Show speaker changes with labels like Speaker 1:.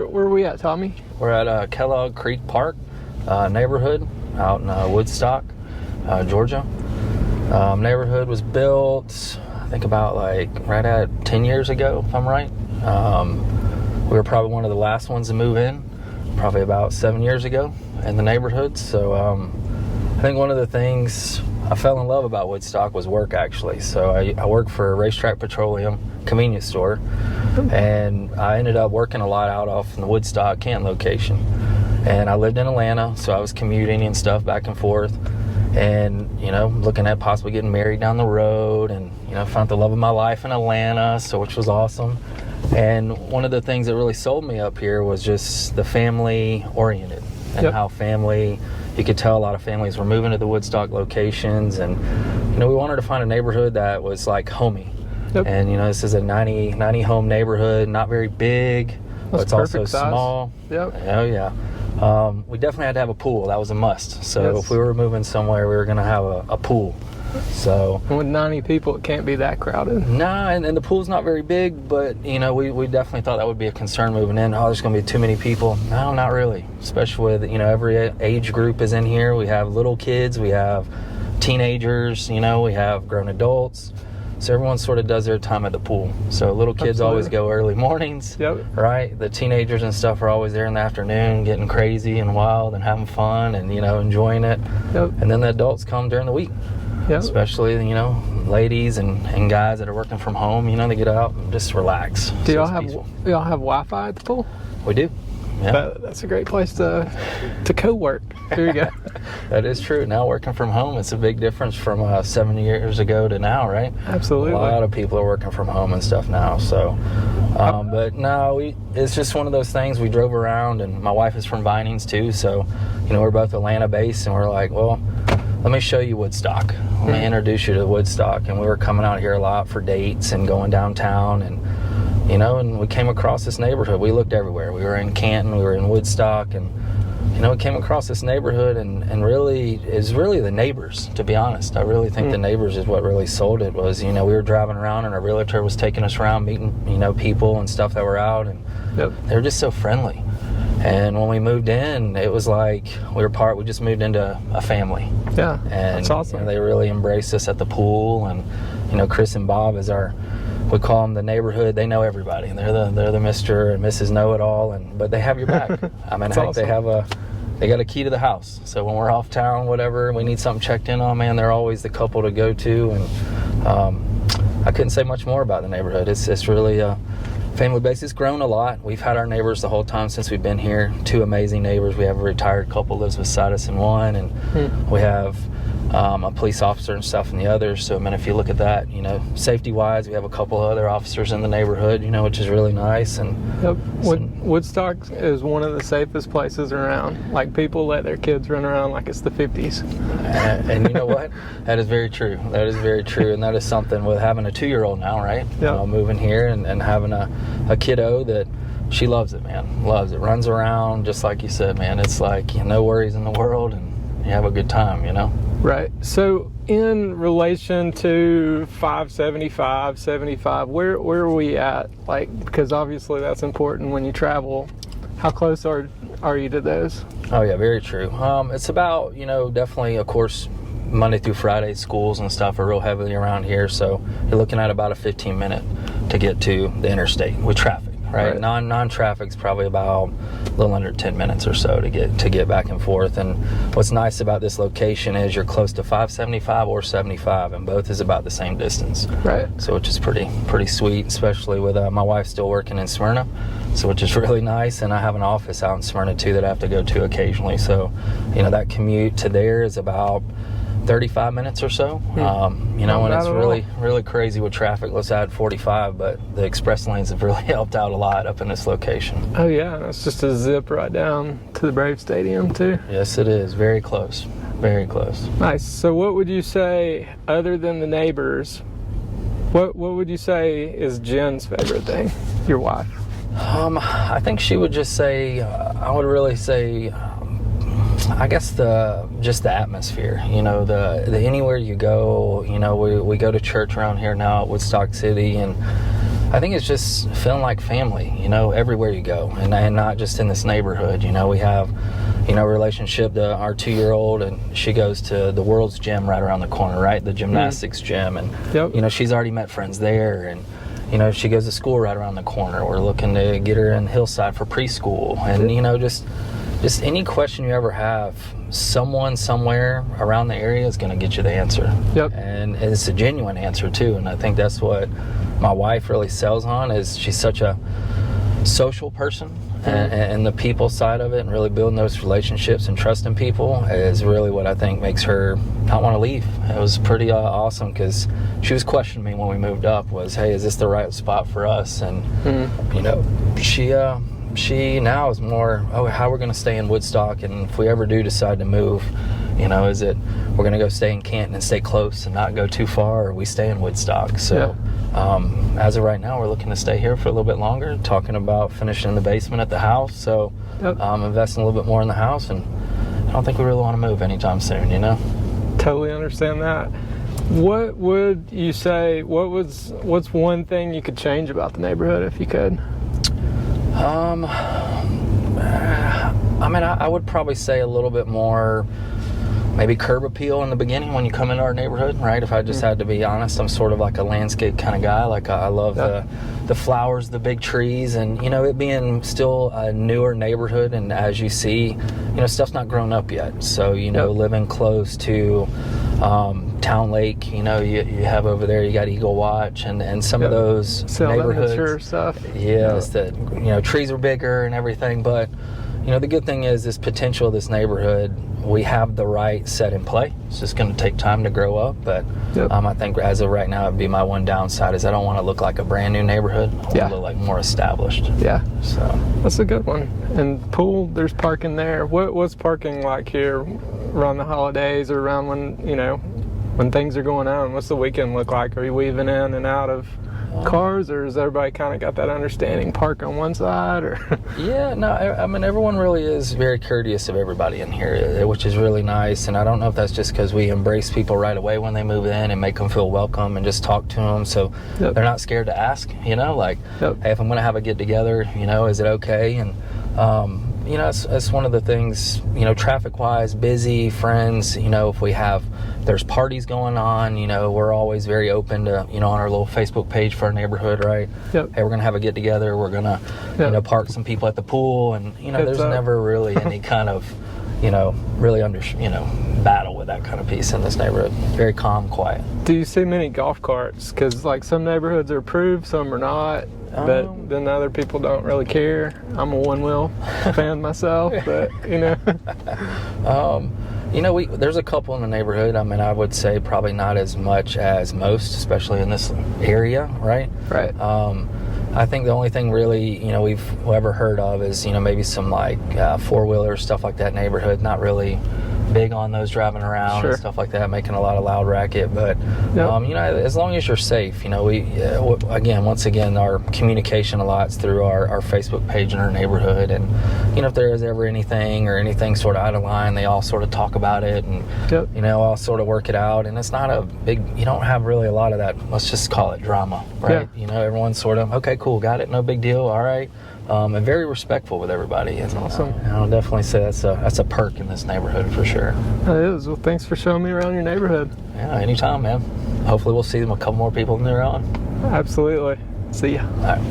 Speaker 1: Where are we at, Tommy?
Speaker 2: We're at Kellogg Creek Parc neighborhood out in Woodstock, Georgia. Neighborhood was built, I think about right at 10 years ago, if I'm right. We were probably one of the last ones to move in, probably about 7 years ago in the neighborhood. So I think one of the things I fell in love about Woodstock was work, actually. So I worked for Racetrack Petroleum convenience store, and I ended up working a lot out off in the Woodstock, Canton location. And I lived in Atlanta, so I was commuting and stuff back and forth, and looking at possibly getting married down the road, and found the love of my life in Atlanta, so which was awesome. And one of the things that really sold me up here was just the family oriented, and how family, you could tell a lot of families were moving to the Woodstock locations, and we wanted to find a neighborhood that was like homey. And this is a 90 home neighborhood, not very big, but it's also small. Oh yeah. We definitely had to have a pool. That was a must. So if we were moving somewhere, we were going to have a pool. So
Speaker 1: and with 90 people, it can't be that crowded.
Speaker 2: Nah, and the pool's not very big, but we definitely thought that would be a concern moving in. Oh, there's going to be too many people. No, not really. Especially with every age group is in here. We have little kids, we have teenagers, we have grown adults. So everyone sort of does their time at the pool. So little kids always go early mornings, right? The teenagers and stuff are always there in the afternoon, getting crazy and wild and having fun and enjoying it. And then the adults come during the week. Especially ladies and guys that are working from home. They get out and just relax.
Speaker 1: Do y'all have Wi-Fi at the pool?
Speaker 2: We do. Yeah.
Speaker 1: That's a great place to co-work. There you go.
Speaker 2: That is true. Now working from home, it's a big difference from 7 years ago to now, right?
Speaker 1: Absolutely.
Speaker 2: A lot of people are working from home and stuff now. So, but no, it's just one of those things. We drove around, and my wife is from Vinings too. So, we're both Atlanta based, and we're like, well, let me show you Woodstock. Let me introduce you to Woodstock. And we were coming out here a lot for dates and going downtown, and and we came across this neighborhood. We looked everywhere. We were in Canton, we were in Woodstock, and we came across this neighborhood, and really is really the neighbors, to be honest. I really think the neighbors is what really sold it. Was we were driving around, and our realtor was taking us around meeting people and stuff that were out, and they were just so friendly. And when we moved in, it was like we just moved into a family. Yeah, and that's awesome. They really embraced us at the pool, and Chris and Bob we call them the neighborhood. They know everybody. They're the Mr. and Mrs. Know-It-All, but they have your back. I mean, heck, awesome. They got a key to the house. So when we're off town, whatever, we need something checked in on, man, they're always the couple to go to. And I couldn't say much more about the neighborhood. It's really family base. It's grown a lot. We've had our neighbors the whole time since we've been here. 2 amazing neighbors. We have a retired couple lives beside us in one, and we have a police officer and stuff in the other. So, I mean, if you look at that, safety-wise, we have a couple of other officers in the neighborhood, which is really nice. And
Speaker 1: Woodstock is one of the safest places around. Like, people let their kids run around like it's the 50s.
Speaker 2: And you know what? That is very true. That is very true. And that is something with having a 2-year-old now, right? Moving here and having a kiddo that she loves it, man. Loves it. Runs around, just like you said, man. It's like, no worries in the world, and you have a good time,
Speaker 1: Right. So in relation to 575, 75, where are we at? Because obviously that's important when you travel. How close are you to those?
Speaker 2: Oh yeah, very true. It's about, definitely, of course, Monday through Friday schools and stuff are real heavily around here. So you're looking at about a 15-minute to get to the interstate with traffic. Right. Non-traffic's probably about a little under 10 minutes or so to get back and forth. And what's nice about this location is you're close to 575 or 75, and both is about the same distance. Right. So which is pretty sweet, especially with my wife still working in Smyrna, so which is really nice. And I have an office out in Smyrna too that I have to go to occasionally. So that commute to there is about 35 minutes or so. And it's really crazy with traffic. Let's add 45, but the express lanes have really helped out a lot up in this location.
Speaker 1: Oh yeah, it's just a zip right down to the Brave Stadium too.
Speaker 2: Yes, it is. Very close. Very close.
Speaker 1: Nice. So what would you say, other than the neighbors, what would you say is Jen's favorite thing, your wife?
Speaker 2: I think she would just say, I would really say, I guess just the atmosphere, the anywhere you go, we go to church around here now at Woodstock City, and I think it's just feeling like family, everywhere you go, and not just in this neighborhood. We have, a relationship to our 2-year-old, and she goes to the World's Gym right around the corner, right? The gymnastics gym, and
Speaker 1: Yep.
Speaker 2: she's already met friends there, and she goes to school right around the corner. We're looking to get her in Hillside for preschool, and just any question you ever have, someone somewhere around the area is going to get you the answer.
Speaker 1: Yep.
Speaker 2: And it's a genuine answer too, and I think that's what my wife really sells on, is she's such a social person, and the people side of it, and really building those relationships and trusting people is really what I think makes her not want to leave. It was pretty awesome, because she was questioning me when we moved up, was, hey, is this the right spot for us? And she now is more, how we're going to stay in Woodstock, and if we ever do decide to move, is it we're going to go stay in Canton and stay close and not go too far, or we stay in Woodstock? So as of right now, we're looking to stay here for a little bit longer, talking about finishing the basement at the house, so investing a little bit more in the house, and I don't think we really want to move anytime soon.
Speaker 1: Totally understand that. What would you say, what's one thing you could change about the neighborhood if you could?
Speaker 2: I would probably say a little bit more, maybe curb appeal in the beginning when you come into our neighborhood, right? If I just had to be honest, I'm sort of like a landscape kind of guy. Like, I love the flowers, the big trees, and it being still a newer neighborhood, and as you see, stuff's not grown up yet. So living close to Town Lake, you have over there, you got Eagle Watch, and some of those neighborhoods,
Speaker 1: mature stuff.
Speaker 2: Yes, that trees are bigger and everything, but the good thing is this potential of this neighborhood, we have the right set in play. It's just going to take time to grow up, but I think as of right now, it'd be my one downside is I don't want to look like a brand new neighborhood. I want to look like more established.
Speaker 1: Yeah,
Speaker 2: so
Speaker 1: that's a good one. And pool, there's parking there. What's parking like here around the holidays, or around when things are going on? What's the weekend look like? Are you weaving in and out of cars, or has everybody kind of got that understanding, park on one side, or?
Speaker 2: Everyone really is very courteous of everybody in here, which is really nice, and I don't know if that's just because we embrace people right away when they move in and make them feel welcome and just talk to them, so they're not scared to ask, hey, if I'm going to have a get-together, is it okay? And it's one of the things, traffic-wise, busy, friends, if there's parties going on, we're always very open to, on our little Facebook page for our neighborhood, right? Hey, we're going to have a get-together, we're going to, park some people at the pool, and, there's never really any kind of, really battle with that kind of piece in this neighborhood. Very calm, quiet.
Speaker 1: Do you see many golf carts? Because, some neighborhoods are approved, some are not. But then other people don't really care. I'm a one-wheel fan myself, but
Speaker 2: there's a couple in the neighborhood. I would say probably not as much as most, especially in this area, right?
Speaker 1: Right.
Speaker 2: I think the only thing really, we've ever heard of is, maybe some four-wheelers, stuff like that neighborhood. Not really big on those driving around and stuff like that, making a lot of loud racket, but as long as you're safe, we once again our communication a lot is through our Facebook page in our neighborhood, and if there is ever anything sort of out of line, they all sort of talk about it, and all sort of work it out, and it's not a big, you don't have really a lot of that, let's just call it drama, right? Everyone's sort of, okay, cool, got it, no big deal, all right. And very respectful with everybody. That's
Speaker 1: awesome.
Speaker 2: I'll definitely say that's a perk in this neighborhood for sure.
Speaker 1: It is. Well, thanks for showing me around your neighborhood.
Speaker 2: Yeah, anytime, man. Hopefully we'll see a couple more people when they're on.
Speaker 1: Absolutely. See ya.
Speaker 2: All right.